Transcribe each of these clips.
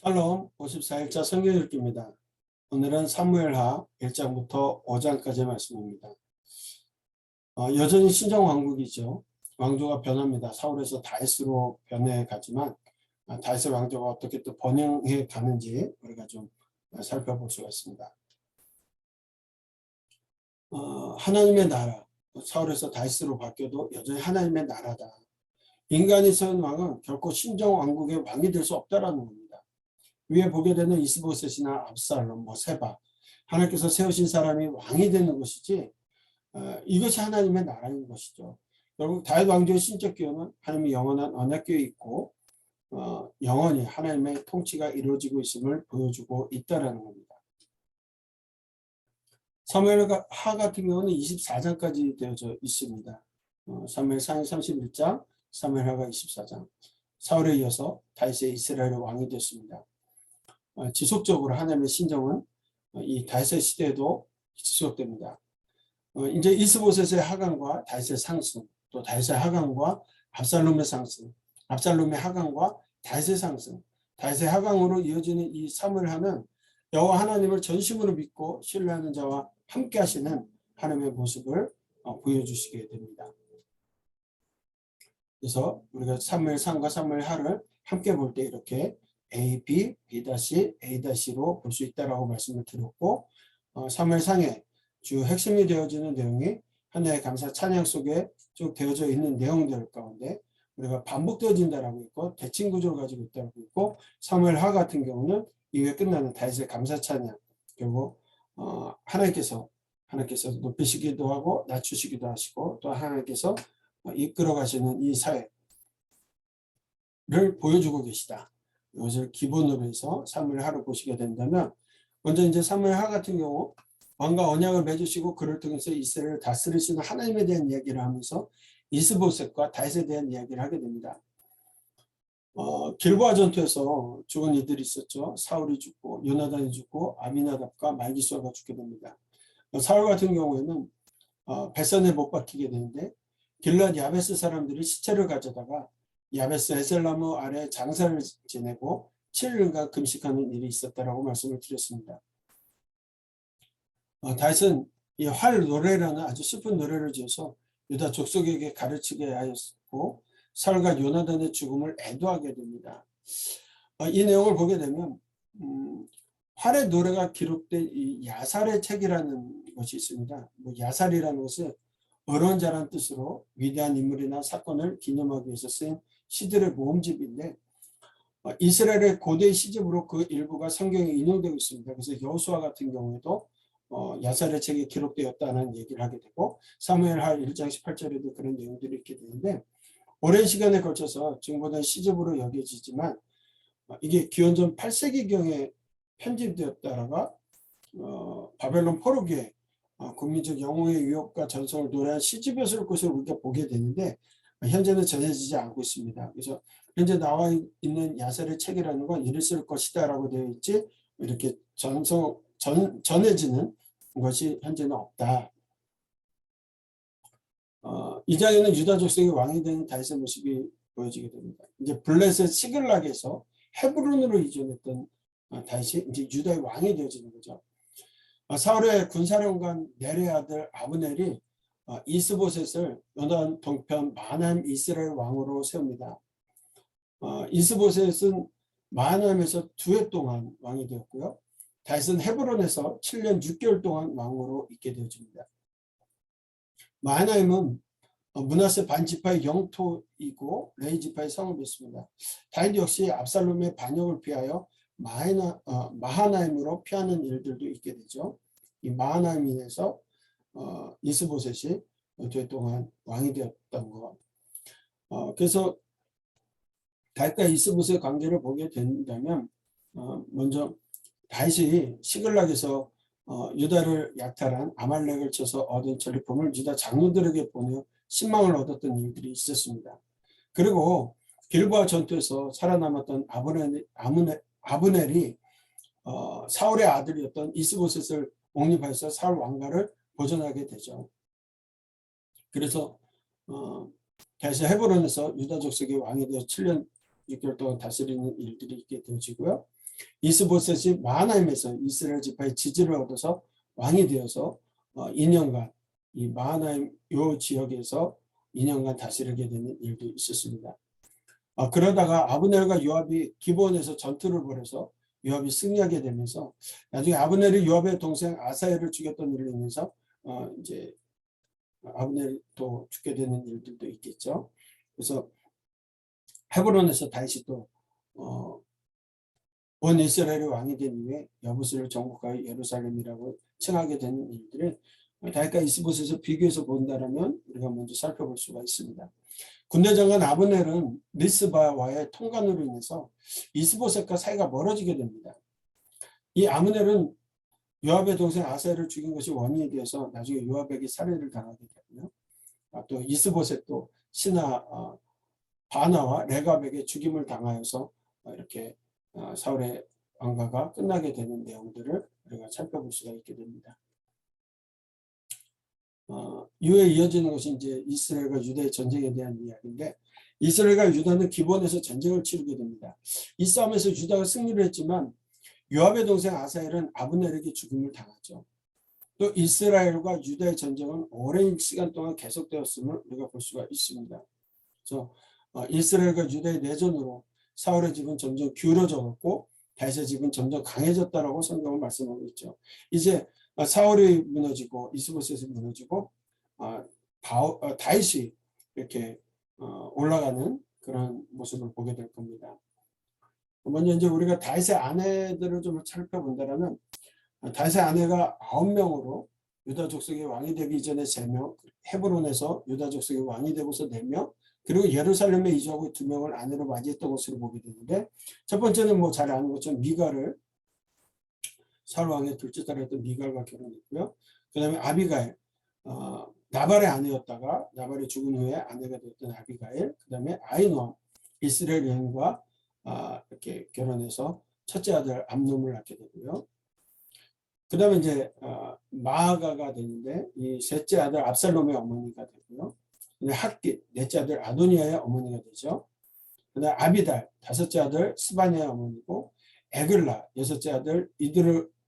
샬롬 54일자 성경 읽기입니다. 오늘은 사무엘하 1장부터 5장까지의 말씀입니다. 여전히 신정왕국이죠. 왕조가 변합니다. 사울에서 다윗으로 변해가지만 다윗의 왕조가 어떻게 또 번영해 가는지 우리가 좀 살펴볼 수가 있습니다. 하나님의 나라, 사울에서 다윗으로 바뀌어도 여전히 하나님의 나라다. 인간이 세운 왕은 결코 신정왕국의 왕이 될 수 없다라는 겁니다. 위에 보게 되는 이스보셋이나 압살롬, 세바, 하나님께서 세우신 사람이 왕이 되는 것이지 이것이 하나님의 나라인 것이죠. 결국 다윗 왕조의 신적 기원은 하나님의 영원한 언약궤에 있고 영원히 하나님의 통치가 이루어지고 있음을 보여주고 있다라는 겁니다. 사무엘하 같은 경우는 24장까지 되어져 있습니다. 사무엘상 31장, 사무엘하가 24장. 사울에 이어서 다윗의 이스라엘의 왕이 됐습니다. 지속적으로 하나님의 신정은 이 다윗의 시대에도 지속됩니다. 이제 이스보셋의 하강과 다윗의 상승, 또 다윗의 하강과 압살롬의 상승, 압살롬의 하강과 다윗의 상승, 다윗의 하강으로 이어지는 이 사무엘하는 여호와 하나님을 전심으로 믿고 신뢰하는 자와 함께 하시는 하나님의 모습을 보여주시게 됩니다. 그래서 우리가 사무엘상과 사무엘하를 함께 볼 때 이렇게 A, B, B-A-로 볼 수 있다라고 말씀을 드렸고, 사무엘상의 주 핵심이 되어지는 내용이 하나님의 감사 찬양 속에 쭉 되어져 있는 내용들 가운데 우리가 반복되어진다라고 있고 대칭 구조를 가지고 있다고 있고, 사무엘하 같은 경우는 이후에 끝나는 다윗의 감사 찬양, 결국 하나님께서 높이시기도 하고 낮추시기도 하시고 또 하나님께서 이끌어 가시는 이 사회를 보여주고 계시다. 이것을 기본으로 해서 사무엘하를 보시게 된다면, 먼저 이제 사무엘하 같은 경우 왕과 언약을 맺으시고 그를 통해서 이스라엘을 다스리시는 하나님에 대한 이야기를 하면서 이스보셋과 다윗에 대한 이야기를 하게 됩니다. 길보아 전투에서 죽은 이들이 있었죠. 사울이 죽고 요나단이 죽고 아미나답과 말기수아가 죽게 됩니다. 사울 같은 경우에는 베산에 못 박히게 되는데 길앗 야베스 사람들이 시체를 가져다가 야베스 에셀나무 아래 장사를 지내고 7일간 금식하는 일이 있었다라고 말씀을 드렸습니다. 다윗은 이 활 노래라는 아주 슬픈 노래를 지어서 유다 족속에게 가르치게 하였고 사울과 요나단의 죽음을 애도하게 됩니다. 이 내용을 보게 되면 활의 노래가 기록된 이 야살의 책이라는 것이 있습니다. 야살이라는 것은 어려운 자란 뜻으로 위대한 인물이나 사건을 기념하기 위해서 쓰인 시들의 모음집인데, 이스라엘의 고대 시집으로 그 일부가 성경에 인용되고 있습니다. 그래서 여호수아 같은 경우에도 야살의 책에 기록되었다는 얘기를 하게 되고, 사무엘하 1장 18절에도 그런 내용들이 있게 되는데, 오랜 시간에 걸쳐서 증거된 시집으로 여겨지지만 이게 기원전 8세기경에 편집되었다가 바벨론 포로기에 국민적 영웅의 유혹과 전성을 노래한 시집이었을 것으로 우리가 보게 되는데, 현재는 전해지지 않고 있습니다. 그래서 현재 나와 있는 야살의 책이라는 건 이랬을 것이다 라고 되어 있지, 이렇게 전해지는 것이 현재는 없다. 이 장에는 유다 족속의 왕이 되는 다윗의 모습이 보여지게 됩니다. 이제 블레셋 시글락에서 헤브론으로 이전했던 다윗이 이제 유다의 왕이 되어지는 거죠. 사울의 군사령관 넬의 아들 아브넬이 이스보셋을 요단 동편 마하나임 이스라엘 왕으로 세웁니다. 이스보셋은 마하나임에서 2해 동안 왕이 되었고요. 다윗은 헤브론에서 7년 6개월 동안 왕으로 있게 되어집니다. 마하나임은 므낫세 반지파의 영토이고 레위 지파의 성읍이었습니다. 다윗 역시 압살롬의 반역을 피하여 마하나임으로 피하는 일들도 있게 되죠. 이 마하나임에서 이스보셋이 2해 동안 왕이 되었던 것. 그래서 다윗과 이스보셋의 관계를 보게 된다면, 먼저 다윗이 시글락에서 유다를 약탈한 아말렉을 쳐서 얻은 전리품을 유다 장로들에게 보내 신망을 얻었던 일들이 있었습니다. 그리고 길보아 전투에서 살아남았던 아브넬이 사울의 아들이었던 이스보셋을 옹립하여서 사울 왕가를 보존하게 되죠. 그래서 다시 헤브론에서 유다 족속의 왕이 되어 7년 6개월 동안 다스리는 일들이 있게 되어지고요. 이스보셋이 마하나임에서 이스라엘 지파의 지지를 얻어서 왕이 되어서 2년간 이 마하나임 요 지역에서 2년간 다스리게 되는 일도 있었습니다. 그러다가 아브넬과 요압이 기브온에서 전투를 벌여서 요압이 승리하게 되면서 나중에 아브넬이 요압의 동생 아사엘을 죽였던 일로 인해서 이제 아브넬도 죽게 되는 일들도 있겠죠. 그래서 헤브론에서 다시 또 온 이스라엘의 왕이 된 이후에 여부스를 정복하여 예루살렘이라고 칭하게 되는 일들을 다윗과 이스보셋에서 비교해서 본다라면 우리가 먼저 살펴볼 수가 있습니다. 군대 장관 아브넬은 리스바와의 통관으로 인해서 이스보셋과 사이가 멀어지게 됩니다. 이 아브넬은 요압의 동생 아사엘을 죽인 것이 원인이 되어서 나중에 요압에게 살해를 당하게 되고요. 또 이스보셋도 신하 바나와 레갑에게 죽임을 당하여서 이렇게 사울의 왕가가 끝나게 되는 내용들을 우리가 살펴볼 수가 있게 됩니다. 이후에 이어지는 것이 이제 이스라엘과 유다의 전쟁에 대한 이야기인데, 이스라엘과 유다는 기본에서 전쟁을 치르게 됩니다. 이 싸움에서 유다가 승리를 했지만 요압의 동생 아사엘은 아브넬에게 죽임을 당하죠. 또 이스라엘과 유다의 전쟁은 오랜 시간 동안 계속되었음을 우리가 볼 수가 있습니다. 그래서 이스라엘과 유다의 내전으로 사울의 집은 점점 기울어졌고 다윗의 집은 점점 강해졌다라고 성경은 말씀하고 있죠. 이제 사울이 무너지고 이스보셋이 무너지고 다윗이 이렇게 올라가는 그런 모습을 보게 될 겁니다. 먼저 이제 우리가 다윗의 아내들을 좀 살펴본다면 다윗의 아내가 9명으로 유다 족속의 왕이 되기 전에 3명, 헤브론에서 유다 족속의 왕이 되고서 4명, 그리고 예루살렘에 이주하고 2명을 아내로 맞이했던 것으로 보게 되는데, 첫 번째는 뭐 잘 아는 것처럼 미갈을, 사울 왕의 둘째 딸이었던 미갈과 결혼했고요. 그 다음에 아비가일, 나발의 아내였다가 나발이 죽은 후에 아내가 되었던 아비가일, 그 다음에 아히노암, 이스라엘 여인과 이렇게 결혼해서 첫째 아들 암놈을 낳게 되고요. 그 다음에 이제 마아가가 되는데 이 셋째 아들 압살롬의 어머니가 되고요. 학깃, 넷째 아들 아도니아의 어머니가 되죠. 그 다음에 아비달, 다섯째 아들 스바냐의 어머니고, 에글라, 여섯째 아들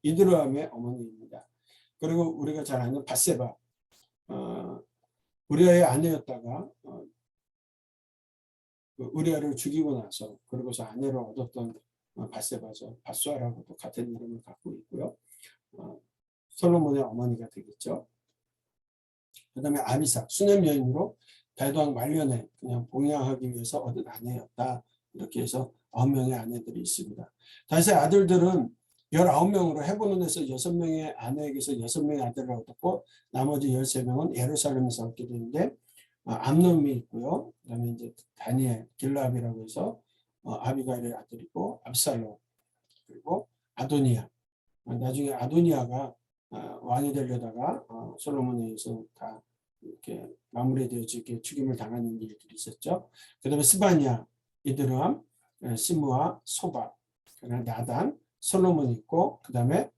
이드르암의 어머니입니다. 그리고 우리가 잘 아는 바세바, 우리아의 아내였다가 우리아를 죽이고 나서 그러고서 아내로 얻었던 바세바죠. 바수아라고도 같은 이름을 갖고 있고요. 솔로몬의 어머니가 되겠죠. 그 다음에 아비삭, 수냄 여인으로 다윗 왕 말년에 그냥 봉양하기 위해서 얻은 아내였다. 이렇게 해서 9명의 아내들이 있습니다. 다윗의 아들들은 19명으로 헤브론에서 6명의 아내에게서 6명의 아들을 얻었고, 나머지 13명은 예루살렘에서 얻게 되는데, 암놈이 있고요. 그 다음에 이제 다니엘, 길라압이라고 해서 아비가일의 아들이고, 압살롬, 그리고 아도니아. 나중에 아도니아가 왕이 되려다가 솔로몬에 의해서 다 이렇게 마무리되어서 이렇게 죽임을 당하는 일들이 있었죠. 그 다음에 스바냐, 이드르암, 시므아, 소박, 나단, 솔로몬이 있고, 그 다음에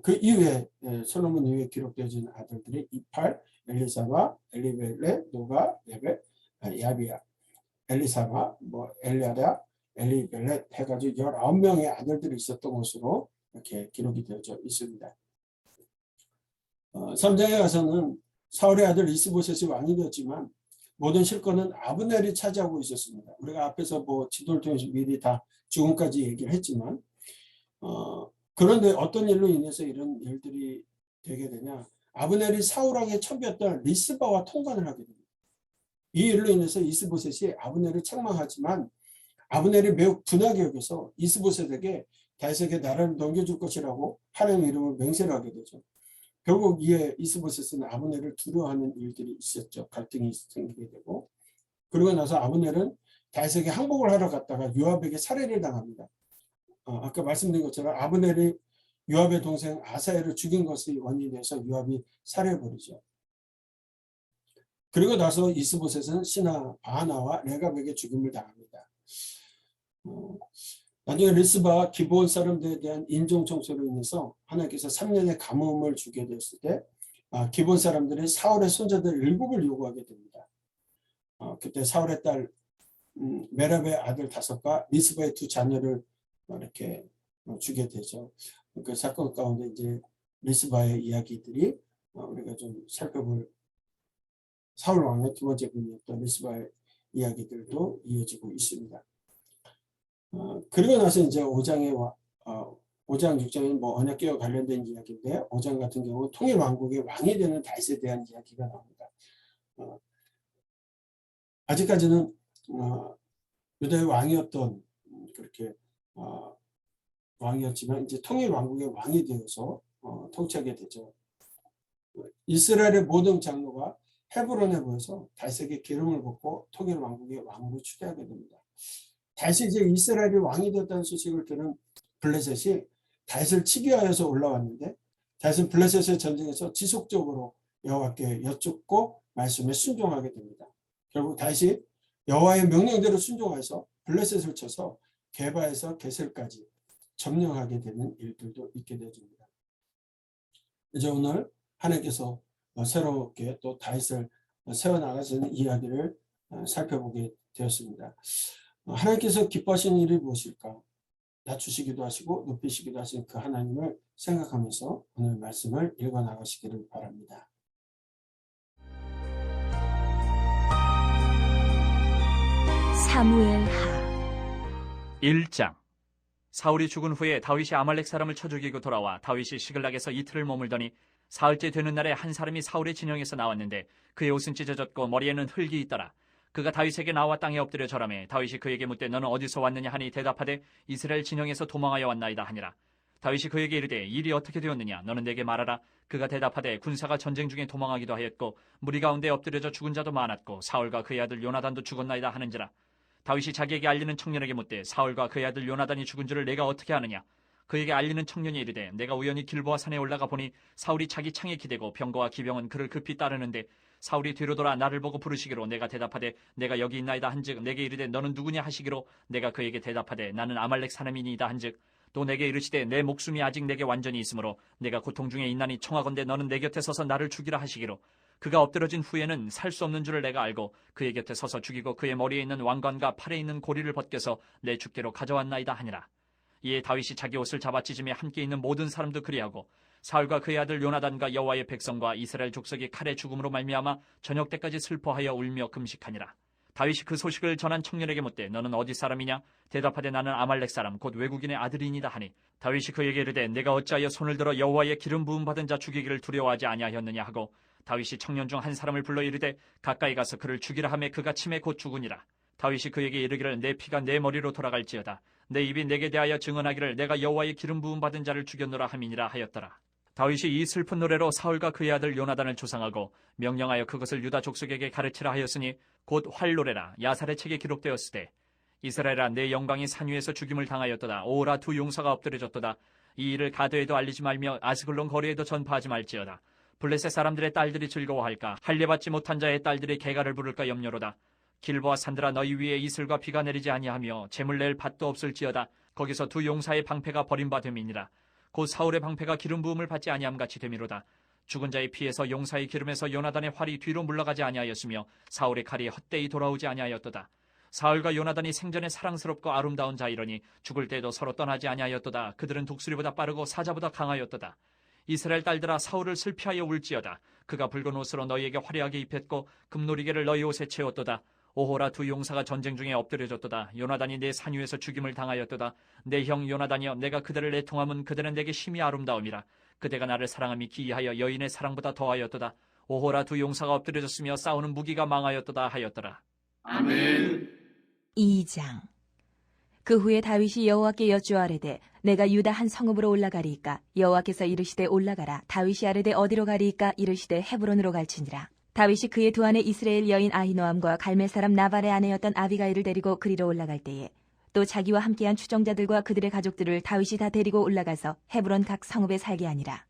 그 이후에 솔로몬 이후에 기록되어진 아들들이 이팔, 엘리사바, 엘리벨레, 노가, 레벨, 야비야, 엘리사바, 뭐 엘리아다, 엘리벨레 해가지고 19명의 아들들이 있었던 것으로 이렇게 기록이 되어져 있습니다. 3장에 가서는 사울의 아들 이스보셋이 왕이 되었지만 모든 실권은 아브넬이 차지하고 있었습니다. 우리가 앞에서 뭐 지도를 통해서 미리 다 죽음까지 얘기를 했지만 그런데 어떤 일로 인해서 이런 일들이 되게 되냐, 아브넬이 사울 왕의 첩이었던 리스바와 통관을 하게 됩니다. 이 일로 인해서 이스보셋이 아브넬을 책망하지만 아브넬이 매우 분하게 여겨서 이스보셋에게 다윗에게 나라를 넘겨줄 것이라고 하나님의 이름을 맹세를 하게 되죠. 결국 이에 이스보셋은 아브넬을 두려워하는 일들이 있었죠. 갈등이 생기게 되고, 그러고 나서 아브넬은 다윗에게 항복을 하러 갔다가 요압에게 살해를 당합니다. 아까 말씀드린 것처럼 아브넬이 요압의 동생 아사엘을 죽인 것이 원인이 돼서 요압이 살해해버리죠. 그리고 나서 이스보셋은 신하 바하나와 레갑에게 죽임을 당합니다. 나중에 리스바 기브온 사람들에 대한 인종 청소로 인해서 하나님께서 3년의 가뭄을 주게 되었을 때 기브온 사람들이 사울의 손자들 7을 요구하게 됩니다. 그때 사울의 딸 메랍의 아들 5과 리스바의 2 자녀를 이렇게 주게 되죠. 그 사건 가운데 이제 미스바의 이야기들이 우리가 좀 살펴볼 사울 왕의 두 번째 분이었던 미스바의 이야기들도 이어지고 있습니다. 그리고 나서 이제 5장 6장은 뭐 언약궤와 관련된 이야기인데 5장 같은 경우는 통일 왕국의 왕이 되는 다윗에 대한 이야기가 나옵니다. 아직까지는 유다의 왕이었던 그렇게 왕이었지만 이제 통일 왕국의 왕이 되어서 통치하게 되죠. 이스라엘의 모든 장로가 헤브론에 모여서 다윗에게 기름을 붓고 통일 왕국의 왕으로 추대하게 됩니다. 다윗이 이제 이스라엘이 왕이 되었다는 소식을 들은 블레셋이 다윗을 치기 위하여서 올라왔는데 다윗은 블레셋의 전쟁에서 지속적으로 여호와께 여쭙고 말씀에 순종하게 됩니다. 결국 다윗이 여호와의 명령대로 순종해서 블레셋을 쳐서 게바에서 게셀까지 점령하게 되는 일들도 있게 되어집니다. 이제 오늘 하나님께서 새롭게 또 다윗을 세워나가시는 이야기를 살펴보게 되었습니다. 하나님께서 기뻐하시는 일이 무엇일까? 낮추시기도 하시고 높이시기도 하신 그 하나님을 생각하면서 오늘 말씀을 읽어나가시기를 바랍니다. 사무엘하 1장. 사울이 죽은 후에 다윗이 아말렉 사람을 쳐 죽이고 돌아와 다윗이 시글락에서 이틀을 머물더니 사흘째 되는 날에 한 사람이 사울의 진영에서 나왔는데 그의 옷은 찢어졌고 머리에는 흙이 있더라. 그가 다윗에게 나와 땅에 엎드려 절하매 다윗이 그에게 묻되 너는 어디서 왔느냐 하니 대답하되 이스라엘 진영에서 도망하여 왔나이다 하니라. 다윗이 그에게 이르되 일이 어떻게 되었느냐 너는 내게 말하라. 그가 대답하되 군사가 전쟁 중에 도망하기도 하였고 무리 가운데 엎드려져 죽은 자도 많았고 사울과 그의 아들 요나단도 죽었나이다 하는지라. 다윗이 자기에게 알리는 청년에게 묻되 사울과 그의 아들 요나단이 죽은 줄을 내가 어떻게 아느냐. 그에게 알리는 청년이 이르되 내가 우연히 길보아 산에 올라가 보니 사울이 자기 창에 기대고 병거와 기병은 그를 급히 따르는데 사울이 뒤로 돌아 나를 보고 부르시기로 내가 대답하되 내가 여기 있나이다 한즉 내게 이르되 너는 누구냐 하시기로 내가 그에게 대답하되 나는 아말렉 사람이니이다 한즉 또 내게 이르시되 내 목숨이 아직 내게 완전히 있으므로 내가 고통 중에 있나니 청하건대 너는 내 곁에 서서 나를 죽이라 하시기로 그가 엎드러진 후에는 살 수 없는 줄을 내가 알고 그의 곁에 서서 죽이고 그의 머리에 있는 왕관과 팔에 있는 고리를 벗겨서 내 주께로 가져왔나이다 하니라. 이에 다윗이 자기 옷을 잡아 찢으며 함께 있는 모든 사람도 그리하고 사울과 그의 아들 요나단과 여호와의 백성과 이스라엘 족속이 칼의 죽음으로 말미암아 저녁 때까지 슬퍼하여 울며 금식하니라. 다윗이 그 소식을 전한 청년에게 묻되 너는 어디 사람이냐? 대답하되 나는 아말렉 사람 곧 외국인의 아들이니이다 하니 다윗이 그에게 이르되 내가 어찌하여 손을 들어 여호와의 기름 부음 받은 자 죽이기를 두려워하지 아니하였느냐 하고 다윗이 청년 중 한 사람을 불러 이르되 가까이 가서 그를 죽이라 하매 그가 침에 곧 죽으니라. 다윗이 그에게 이르기를 내 피가 내 머리로 돌아갈지어다. 내 입이 내게 대하여 증언하기를 내가 여호와의 기름 부음 받은 자를 죽였노라 함이니라 하였더라. 다윗이 이 슬픈 노래로 사울과 그의 아들 요나단을 조상하고 명령하여 그것을 유다 족속에게 가르치라 하였으니 곧 활노래라 야살의 책에 기록되었으되 이스라엘아 내 영광이 산 위에서 죽임을 당하였도다. 오라 두 용사가 엎드려졌도다. 이 일을 가드에도 알리지 말며 아스글론 거리에도 전파하지 말지어다. 블레셋 사람들의 딸들이 즐거워할까 할례받지 못한 자의 딸들이 개가를 부를까 염려로다. 길보아 산들아 너희 위에 이슬과 비가 내리지 아니하며 재물 낼 밭도 없을지어다. 거기서 두 용사의 방패가 버림받음이니라. 곧 사울의 방패가 기름 부음을 받지 아니함 같이 되미로다. 죽은 자의 피에서 용사의 기름에서 요나단의 활이 뒤로 물러가지 아니하였으며 사울의 칼이 헛되이 돌아오지 아니하였도다. 사울과 요나단이 생전에 사랑스럽고 아름다운 자이러니 죽을 때도 서로 떠나지 아니하였도다. 그들은 독수리보다 빠르고 사자보다 강하였도다. 이스라엘 딸들아 사울을 슬피하여 울지어다. 그가 붉은 옷으로 너희에게 화려하게 입혔고 금노리개를 너희 옷에 채웠도다. 오호라 두 용사가 전쟁 중에 엎드려졌도다. 요나단이 내 산 위에서 죽임을 당하였도다. 내 형 요나단이여 내가 그들을 애통함은 그들은 내게 심히 아름다움이라. 그대가 나를 사랑함이 기이하여 여인의 사랑보다 더하였도다. 오호라 두 용사가 엎드려졌으며 싸우는 무기가 망하였도다 하였더라. 아멘. 2장. 그 후에 다윗이 여호와께 여쭈아뢰되 내가 유다 한 성읍으로 올라가리이까? 여호와께서 이르시되 올라가라. 다윗이 아뢰되 어디로 가리이까? 이르시되 헤브론으로 갈지니라. 다윗이 그의 두 아내 이스라엘 여인 아히노암과 갈멜 사람 나발의 아내였던 아비가일을 데리고 그리로 올라갈 때에 또 자기와 함께한 추종자들과 그들의 가족들을 다윗이 다 데리고 올라가서 헤브론 각 성읍에 살게 하니라.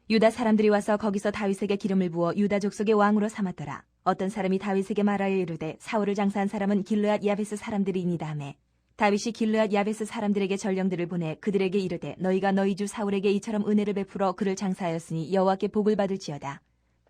유다 사람들이 와서 거기서 다윗에게 기름을 부어 유다 족속의 왕으로 삼았더라. 어떤 사람이 다윗에게 말하여 이르되 사울을 장사한 사람은 길르앗 야베스 사람들이니이다 하매 다윗이 길르앗 야베스 사람들에게 전령들을 보내 그들에게 이르되 너희가 너희 주 사울에게 이처럼 은혜를 베풀어 그를 장사하였으니 여호와께 복을 받을지어다.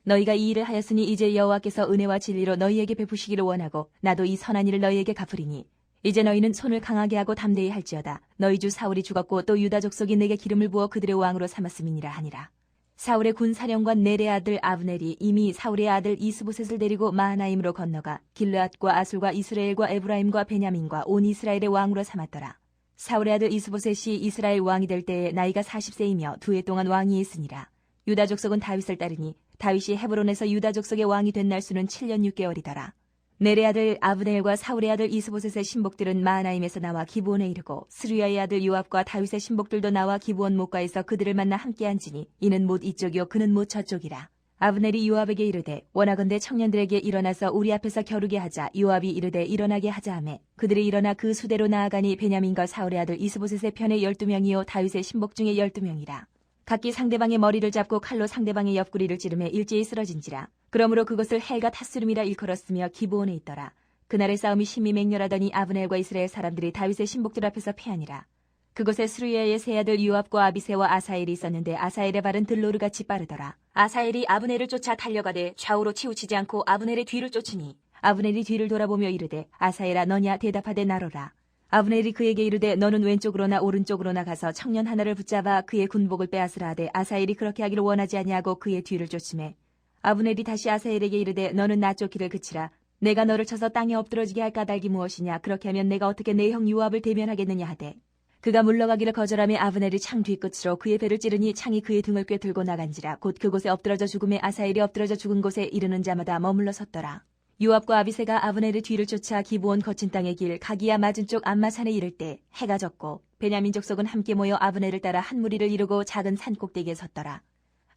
너희가 이 일을 하였으니 이제 여호와께서 은혜와 진리로 너희에게 베푸시기를 원하고 나도 이 선한 일을 너희에게 갚으리니 이제 너희는 손을 강하게 하고 담대히 할지어다. 너희 주 사울이 죽었고 또 유다 족속이 내게 기름을 부어 그들의 왕으로 삼았음이니라 하니라. 사울의 군사령관 넬의 아들 아브넬이 이미 사울의 아들 이스보셋을 데리고 마하나임으로 건너가 길르앗과 아술과 이스라엘과 에브라임과 베냐민과 온 이스라엘의 왕으로 삼았더라. 사울의 아들 이스보셋이 이스라엘 왕이 될 때에 나이가 40세이며 2해 동안 왕위에 있으니라. 유다 족속은 다윗을 따르니 다윗이 헤브론에서 유다 족속의 왕이 된 날수는 7년 6개월이더라. 넬의 아들 아브넬과 사울의 아들 이스보셋의 신복들은 마하나임에서 나와 기브온에 이르고 스루야의 아들 요압과 다윗의 신복들도 나와 기브온 목가에서 그들을 만나 함께 앉으니 이는 못 이쪽이요 그는 못 저쪽이라. 아브넬이 요압에게 이르되 원하건대 청년들에게 일어나서 우리 앞에서 겨루게 하자. 요압이 이르되 일어나게 하자 하매 그들이 일어나 그 수대로 나아가니 베냐민과 사울의 아들 이스보셋의 편에 12명이요 다윗의 신복 중에 12명이라. 각기 상대방의 머리를 잡고 칼로 상대방의 옆구리를 찌르매 일제히 쓰러진지라. 그러므로 그것을 헬가 탓스름이라 일컬었으며 기브온에 있더라. 그날의 싸움이 심히 맹렬하더니 아브넬과 이스라엘 사람들이 다윗의 신복들 앞에서 패하니라. 그곳에 스루야의 세 아들 요압과 아비새와 아사엘이 있었는데 아사엘의 발은 들로르같이 빠르더라. 아사엘이 아브넬을 쫓아 달려가되 좌우로 치우치지 않고 아브넬의 뒤를 쫓으니 아브넬이 뒤를 돌아보며 이르되 아사엘아 너냐 대답하되 나로라. 아브넬이 그에게 이르되 너는 왼쪽으로나 오른쪽으로나 가서 청년 하나를 붙잡아 그의 군복을 빼앗으라 하되 아사엘이 그렇게 하기를 원하지 아니하고 그의 뒤를 쫓으매 아브넬이 다시 아사엘에게 이르되 너는 나 쫓기를 그치라. 내가 너를 쳐서 땅에 엎드러지게 할 까닭이 무엇이냐. 그렇게 하면 내가 어떻게 내 형 요압을 대면하겠느냐 하되 그가 물러가기를 거절하며 아브넬이 창 뒤끝으로 그의 배를 찌르니 창이 그의 등을 꿰들고 나간지라. 곧 그곳에 엎드러져 죽음에 아사엘이 엎드러져 죽은 곳에 이르는 자마다 머물러 섰더라. 요압과 아비새가 아브넬의 뒤를 쫓아 기브온 거친 땅의 길 가기야 맞은 쪽 암마산에 이를 때 해가 졌고 베냐민 족속은 함께 모여 아브넬을 따라 한 무리를 이루고 작은 산 꼭대기에 섰더라.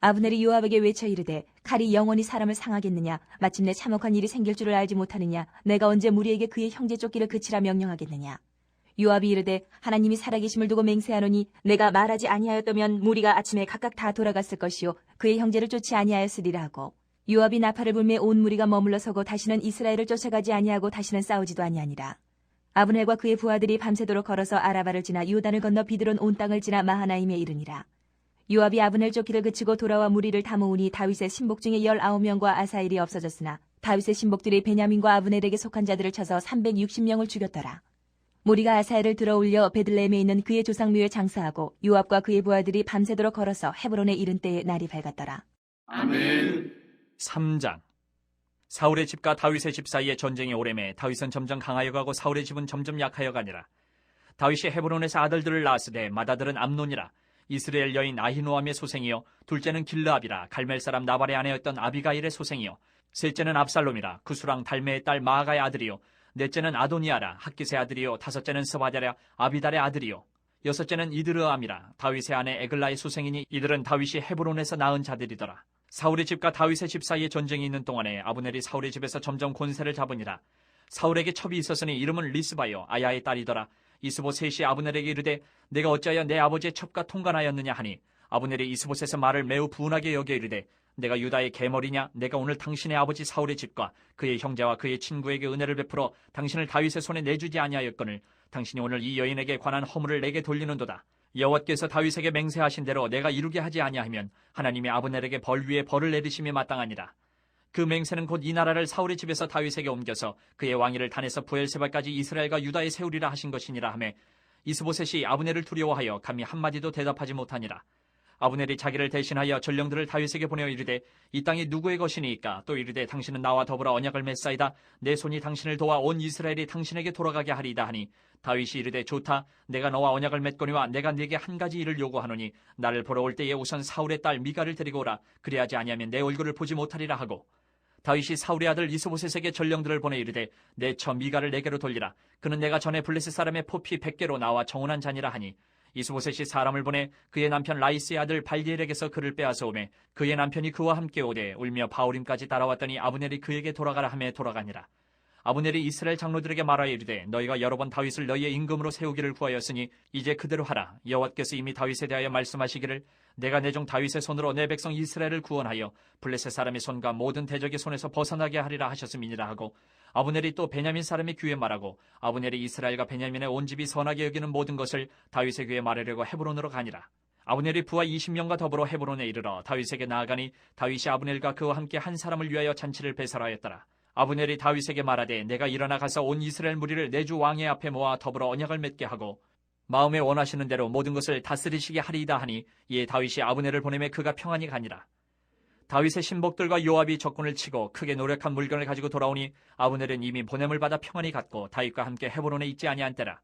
아브넬이 요압에게 외쳐 이르되 칼이 영원히 사람을 상하겠느냐. 마침내 참혹한 일이 생길 줄을 알지 못하느냐. 내가 언제 무리에게 그의 형제 쫓기를 그치라 명령하겠느냐. 요압이 이르되 하나님이 살아계심을 두고 맹세하노니 내가 말하지 아니하였다면 무리가 아침에 각각 다 돌아갔을 것이요 그의 형제를 쫓지 아니하였으리라 하고 요압이 나팔을 불매 온 무리가 머물러 서고 다시는 이스라엘을 쫓아가지 아니하고 다시는 싸우지도 아니하니라. 아브넬과 그의 부하들이 밤새도록 걸어서 아라바를 지나 요단을 건너 비드론 온 땅을 지나 마하나임에 이르니라. 요압이 아브넬 쫓기를 그치고 돌아와 무리를 다 모으니 다윗의 신복 중에 19명과 아사엘이 없어졌으나 다윗의 신복들이 베냐민과 아브넬에게 속한 자들을 쳐서 360명을 죽였더라. 무리가 아사엘을 들어올려 베들레헴에 있는 그의 조상묘에 장사하고 요압과 그의 부하들이 밤새도록 걸어서 헤브론에 이른 때에 날이 밝았더라. 아멘. 3장. 사울의 집과 다윗의 집 사이에 전쟁이 오래매 다윗은 점점 강하여 가고 사울의 집은 점점 약하여 가니라. 다윗이 헤브론에서 아들들을 낳았으되 맏아들은 암논이라. 이스라엘 여인 아히노암의 소생이요 둘째는 길르압이라. 갈멜 사람 나발의 아내였던 아비가일의 소생이요 셋째는 압살롬이라. 구수랑 달메의 딸 마아가의 아들이요 넷째는 아도니아라. 학깃의 아들이요 다섯째는 스바랴 아비달의 아들이요 여섯째는 이드르암이라. 다윗의 아내 에글라의 소생이니 이들은 다윗이 헤브론에서 낳은 자들이더라. 사울의 집과 다윗의 집 사이에 전쟁이 있는 동안에 아브넬이 사울의 집에서 점점 권세를 잡으니라. 사울에게 첩이 있었으니 이름은 리스바요 아야의 딸이더라. 이스보셋이 아브넬에게 이르되 내가 어찌하여 내 아버지의 첩과 통관하였느냐 하니 아브넬이 이스보셋의 말을 매우 분하게 여겨 이르되 내가 유다의 계머리냐. 내가 오늘 당신의 아버지 사울의 집과 그의 형제와 그의 친구에게 은혜를 베풀어 당신을 다윗의 손에 내주지 아니하였거늘 당신이 오늘 이 여인에게 관한 허물을 내게 돌리는도다. 여호와께서 다윗에게 맹세하신 대로 내가 이루게 하지 아니하면 하나님이 아브넬에게 벌 위에 벌을 내리심이 마땅하니라. 그 맹세는 곧 이 나라를 사울의 집에서 다윗에게 옮겨서 그의 왕위를 단에서 부엘세바까지 이스라엘과 유다에 세우리라 하신 것이니라 하매 이스보셋이 아브넬을 두려워하여 감히 한마디도 대답하지 못하니라. 아브넬이 자기를 대신하여 전령들을 다윗에게 보내어 이르되 이 땅이 누구의 것이니까. 또 이르되 당신은 나와 더불어 언약을 맺사이다. 내 손이 당신을 도와 온 이스라엘이 당신에게 돌아가게 하리이다 하니 다윗이 이르되 좋다. 내가 너와 언약을 맺거니와 내가 네게 한 가지 일을 요구하노니 나를 보러 올 때에 우선 사울의 딸 미가를 데리고 오라. 그리하지 아니하면 내 얼굴을 보지 못하리라 하고 다윗이 사울의 아들 이스보셋에게 전령들을 보내 이르되 내 처 미가를 내게로 돌리라. 그는 내가 전에 블레셋 사람의 포피 100개로 나와 정혼한 자니라 하니 이스보셋이 사람을 보내 그의 남편 라이스의 아들 발디엘에게서 그를 빼앗아 오매 그의 남편이 그와 함께 오되 울며 바울임까지 따라왔더니 아브넬이 그에게 돌아가라 하매 돌아가니라. 아브넬이 이스라엘 장로들에게 말하여 이르되 너희가 여러 번 다윗을 너희의 임금으로 세우기를 구하였으니 이제 그대로 하라. 여호와께서 이미 다윗에 대하여 말씀하시기를 내가 내 종 다윗의 손으로 내 백성 이스라엘을 구원하여 블레셋 사람의 손과 모든 대적의 손에서 벗어나게 하리라 하셨음이니라 하고 아브넬이 또 베냐민 사람의 귀에 말하고 아브넬이 이스라엘과 베냐민의 온 집이 선하게 여기는 모든 것을 다윗의 귀에 말하려고 헤브론으로 가니라. 아브넬이 부하 20명과 더불어 헤브론에 이르러 다윗에게 나아가니 다윗이 아브넬과 그와 함께 한 사람을 위하여 잔치를 배설하였더라. 아브넬이 다윗에게 말하되 내가 일어나 가서 온 이스라엘 무리를 내 주 왕의 앞에 모아 더불어 언약을 맺게 하고 마음에 원하시는 대로 모든 것을 다스리시게 하리이다 하니 이에 다윗이 아브넬을 보내매 그가 평안히 가니라. 다윗의 신복들과 요압이 적군을 치고 크게 노력한 물건을 가지고 돌아오니 아브넬은 이미 보냄을 받아 평안히 갔고 다윗과 함께 헤브론에 있지 아니한 때라.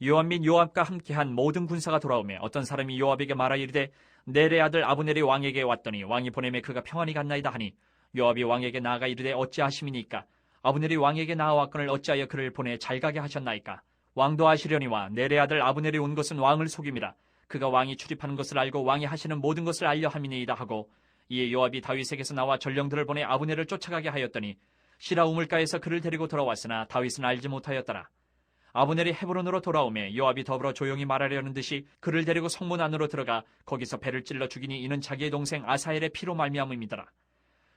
요압 및 요압과 함께한 모든 군사가 돌아오매 어떤 사람이 요압에게 말하 이르되 넬의 아들 아브넬이 왕에게 왔더니 왕이 보내매 그가 평안히 갔나이다 하니 요압이 왕에게 나아가 이르되 어찌하심이니까 아브넬이 왕에게 나아왔거늘 어찌하여 그를 보내 잘 가게 하셨나이까. 왕도 아시려니와 넬의 아들 아브넬이 온 것은 왕을 속임이라. 그가 왕이 출입하는 것을 알고 왕이 하시는 모든 것을 알려 함이니이다 하고 이에 요압이 다윗에게서 나와 전령들을 보내 아브넬을 쫓아가게 하였더니 시라 우물가에서 그를 데리고 돌아왔으나 다윗은 알지 못하였더라. 아브넬이 헤브론으로 돌아오매 요압이 더불어 조용히 말하려는 듯이 그를 데리고 성문 안으로 들어가 거기서 배를 찔러 죽이니 이는 자기의 동생 아사엘의 피로 말미암음이더라.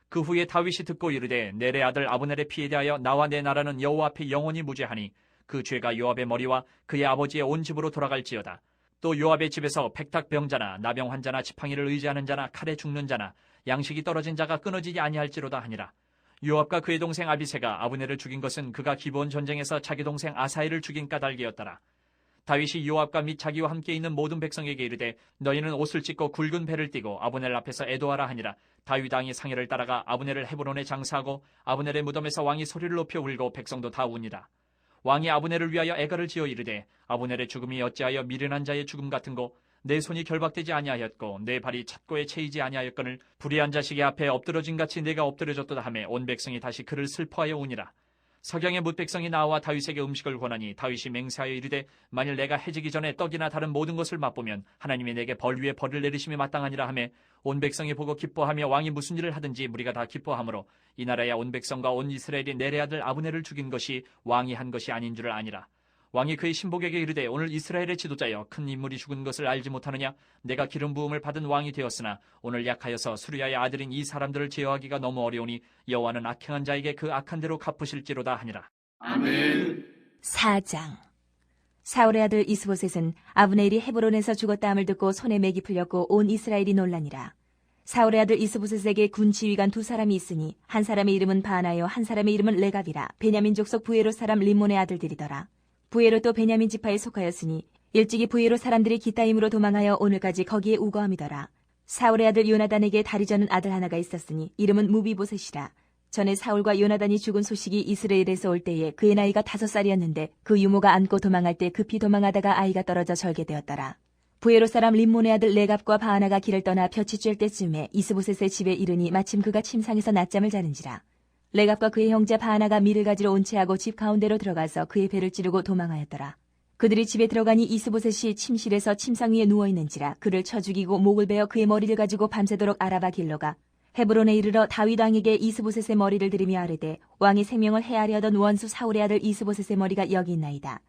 그 후에 다윗이 듣고 이르되 넬의 아들 아브넬의 피에 대하여 나와 내 나라는 여호와 앞에 영원히 무죄하니 그 죄가 요압의 머리와 그의 아버지의 온 집으로 돌아갈지어다. 또 요압의 집에서 백탁병자나 나병 환자나 지팡이를 의지하는 자나 칼에 죽는 자나 양식이 떨어진 자가 끊어지지 아니할지로다 하니라. 요압과 그의 동생 아비새가 아브넬을 죽인 것은 그가 기브온 전쟁에서 자기 동생 아사엘을 죽인 까닭이었더라. 다윗이 요압과 및 자기와 함께 있는 모든 백성에게 이르되 너희는 옷을 찢고 굵은 배를 띠고 아브넬 앞에서 애도하라 하니라. 다윗 왕이 상의를 따라가 아브넬을 헤브론에 장사하고 아브넬의 무덤에서 왕이 소리를 높여 울고 백성도 다 우니라. 왕이 아브넬을 위하여 애가를 지어 이르되 아브넬의 죽음이 어찌하여 미련한 자의 죽음 같은고 내 손이 결박되지 아니하였고 내 발이 찻고에 채이지 아니하였거늘 불의한 자식의 앞에 엎드러진 같이 내가 엎드려졌도다 하매 온 백성이 다시 그를 슬퍼하여 우니라. 석양의 뭇백성이 나와 다윗에게 음식을 권하니 다윗이 맹세하여 이르되 만일 내가 해지기 전에 떡이나 다른 모든 것을 맛보면 하나님이 내게 벌 위에 벌을 내리심이 마땅하니라 하매 온 백성이 보고 기뻐하며 왕이 무슨 일을 하든지 무리가 다 기뻐하므로 이 나라의 온 백성과 온 이스라엘이 넬의 아들 아브넬을 죽인 것이 왕이 한 것이 아닌 줄을 아니라. 왕이 그의 신복에게 이르되 오늘 이스라엘의 지도자여 큰 인물이 죽은 것을 알지 못하느냐. 내가 기름 부음을 받은 왕이 되었으나 오늘 약하여서 수르야의 아들인 이 사람들을 제어하기가 너무 어려우니 여호와는 악행한 자에게 그 악한 대로 갚으실지로다 하니라. 아멘. 4장. 사울의 아들 이스보셋은 아브넬이 헤브론에서 죽었다 함을 듣고 손에 맥이 풀렸고 온 이스라엘이 놀라니라. 사울의 아들 이스보셋에게 군 지휘관 두 사람이 있으니 한 사람의 이름은 바나요 한 사람의 이름은 레갑이라. 베냐민 족속 부에롯 사람 림몬의 아들들이더라. 부에롯도 베냐민 지파에 속하였으니 일찍이 부에롯 사람들이 기타임으로 도망하여 오늘까지 거기에 우거함이더라. 사울의 아들 요나단에게 다리 저는 아들 하나가 있었으니 이름은 무비보셋이라. 전에 사울과 요나단이 죽은 소식이 이스라엘에서 올 때에 그의 나이가 5살이었는데 그 유모가 안고 도망할 때 급히 도망하다가 아이가 떨어져 절개되었더라. 부에롯 사람 림몬의 아들 레갑과 바하나가 길을 떠나 볕이 쬐을 때쯤에 이스보셋의 집에 이르니 마침 그가 침상에서 낮잠을 자는지라. 레갑과 그의 형제 바하나가 밀을 가지러 온채하고 집 가운데로 들어가서 그의 배를 찌르고 도망하였더라. 그들이 집에 들어가니 이스보셋이 침실에서 침상 위에 누워있는지라. 그를 쳐 죽이고 목을 베어 그의 머리를 가지고 밤새도록 아라바 길러가 헤브론에 이르러 다윗 왕에게 이스보셋의 머리를 들이며 아뢰되 왕이 생명을 해하려 하던 원수 사울의 아들 이스보셋의 머리가 여기 있나이다.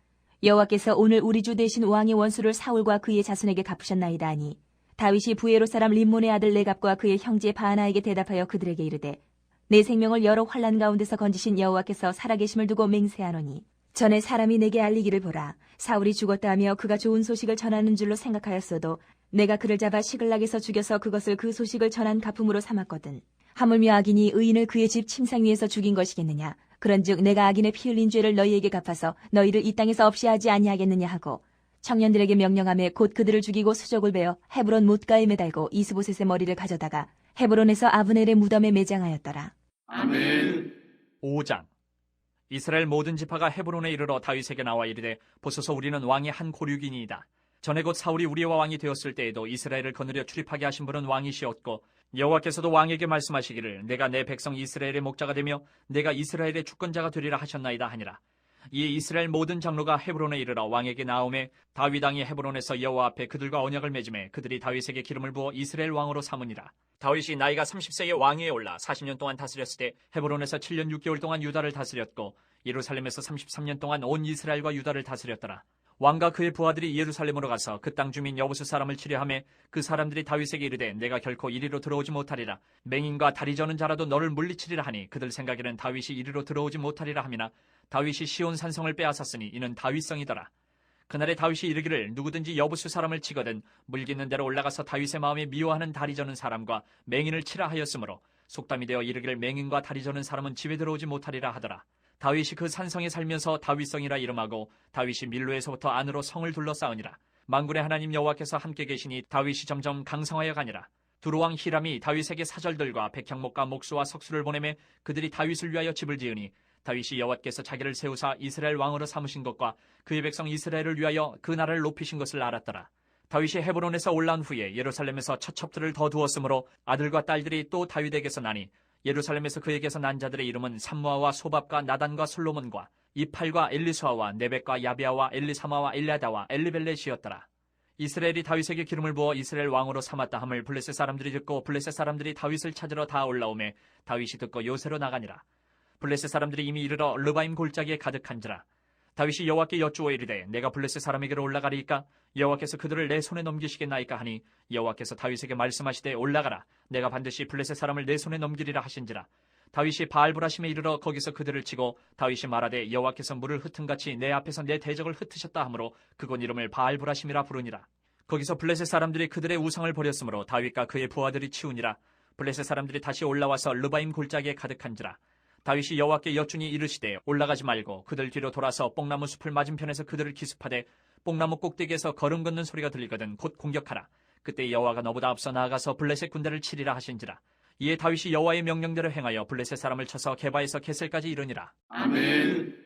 여호와께서 오늘 우리 주 대신 왕의 원수를 사울과 그의 자손에게 갚으셨나이다 하니 다윗이 부에롯 사람 림몬의 아들 레갑과 그의 형제 바하나에게 대답하여 그들에게 이르되 내 생명을 여러 환난 가운데서 건지신 여호와께서 살아계심을 두고 맹세하노니 전에 사람이 내게 알리기를 보라. 사울이 죽었다 하며 그가 좋은 소식을 전하는 줄로 생각하였어도 내가 그를 잡아 시글락에서 죽여서 그것을 그 소식을 전한 가품으로 삼았거든. 하물며 악인이 의인을 그의 집 침상 위에서 죽인 것이겠느냐. 그런즉 내가 악인의 피 흘린 죄를 너희에게 갚아서 너희를 이 땅에서 없이 하지 아니하겠느냐 하고 청년들에게 명령하며 곧 그들을 죽이고 수족을 베어 헤브론 못가에 매달고 이스보셋의 머리를 가져다가 헤브론에서 아브넬의 무덤에 매장하였더라. 아멘. 5장. 이스라엘 모든 지파가 헤브론에 이르러 다윗에게 나와 이르되 보소서 우리는 왕의 한 고륙이니이다. 전에 곧 사울이 우리와 왕이 되었을 때에도 이스라엘을 거느려 출입하게 하신 분은 왕이시었고 여호와께서도 왕에게 말씀하시기를 내가 내 백성 이스라엘의 목자가 되며 내가 이스라엘의 주권자가 되리라 하셨나이다 하니라. 이에 이스라엘 모든 장로가 헤브론에 이르러 왕에게 나오매 다윗 왕이 헤브론에서 여호와 앞에 그들과 언약을 맺음에 그들이 다윗에게 기름을 부어 이스라엘 왕으로 삼으니라. 다윗이 나이가 30세에 왕위에 올라 40년 동안 다스렸을 때 헤브론에서 7년 6개월 동안 유다를 다스렸고 예루살렘에서 33년 동안 온 이스라엘과 유다를 다스렸더라. 왕과 그의 부하들이 예루살렘으로 가서 그 땅 주민 여부수 사람을 치려하매 그 사람들이 다윗에게 이르되 내가 결코 이리로 들어오지 못하리라. 맹인과 다리 저는 자라도 너를 물리치리라 하니 그들 생각에는 다윗이 이리로 들어오지 못하리라 함이나 다윗이 시온 산성을 빼앗았으니 이는 다윗성이더라. 그날에 다윗이 이르기를 누구든지 여부수 사람을 치거든 물깃는 대로 올라가서 다윗의 마음에 미워하는 다리 저는 사람과 맹인을 치라 하였으므로 속담이 되어 이르기를 맹인과 다리 저는 사람은 집에 들어오지 못하리라 하더라. 다윗이 그 산성에 살면서 다윗성이라 이름하고 다윗이 밀로에서부터 안으로 성을 둘러싸으니라. 만군의 하나님 여호와께서 함께 계시니 다윗이 점점 강성하여 가니라. 두루왕 히람이 다윗에게 사절들과 백향목과 목수와 석수를 보내매 그들이 다윗을 위하여 집을 지으니 다윗이 여호와께서 자기를 세우사 이스라엘 왕으로 삼으신 것과 그의 백성 이스라엘을 위하여 그 나라를 높이신 것을 알았더라. 다윗이 헤브론에서 올라온 후에 예루살렘에서 처첩들을 더 두었으므로 아들과 딸들이 또 다윗에게서 나니 예루살렘에서 그에게서 난 자들의 이름은 삼무아와 소밥과 나단과 솔로몬과 이팔과 엘리수아와 네벡과 야비아와 엘리사마와 엘리아다와 엘리벨렛이었더라. 이스라엘이 다윗에게 기름을 부어 이스라엘 왕으로 삼았다 함을 블레셋 사람들이 듣고 블레셋 사람들이 다윗을 찾으러 다 올라오매 다윗이 듣고 요새로 나가니라. 블레셋 사람들이 이미 이르러 르바임 골짜기에 가득한지라. 다윗이 여호와께 여쭈어 이르되 내가 블레셋 사람에게로 올라가리이까 여호와께서 그들을 내 손에 넘기시겠나이까 하니 여호와께서 다윗에게 말씀하시되 올라가라 내가 반드시 블레셋 사람을 내 손에 넘기리라 하신지라. 다윗이 바알브라심에 이르러 거기서 그들을 치고 다윗이 말하되 여호와께서 물을 흩은같이 내 앞에서 내 대적을 흩으셨다 하므로 그곳 이름을 바알브라심이라 부르니라. 거기서 블레셋 사람들이 그들의 우상을 버렸으므로 다윗과 그의 부하들이 치우니라. 블레셋 사람들이 다시 올라와서 르바임 골짜기에 가득한지라. 다윗이 여호와께 여쭈니 이르시되 올라가지 말고 그들 뒤로 돌아서 뽕나무 숲을 맞은편에서 그들을 기습하되 뽕나무 꼭대기에서 걸음 걷는 소리가 들리거든 곧 공격하라. 그때 여호와가 너보다 앞서 나아가서 블레셋 군대를 치리라 하신지라. 이에 다윗이 여호와의 명령대로 행하여 블레셋 사람을 쳐서 게바에서 게셀까지 이르니라. 아멘.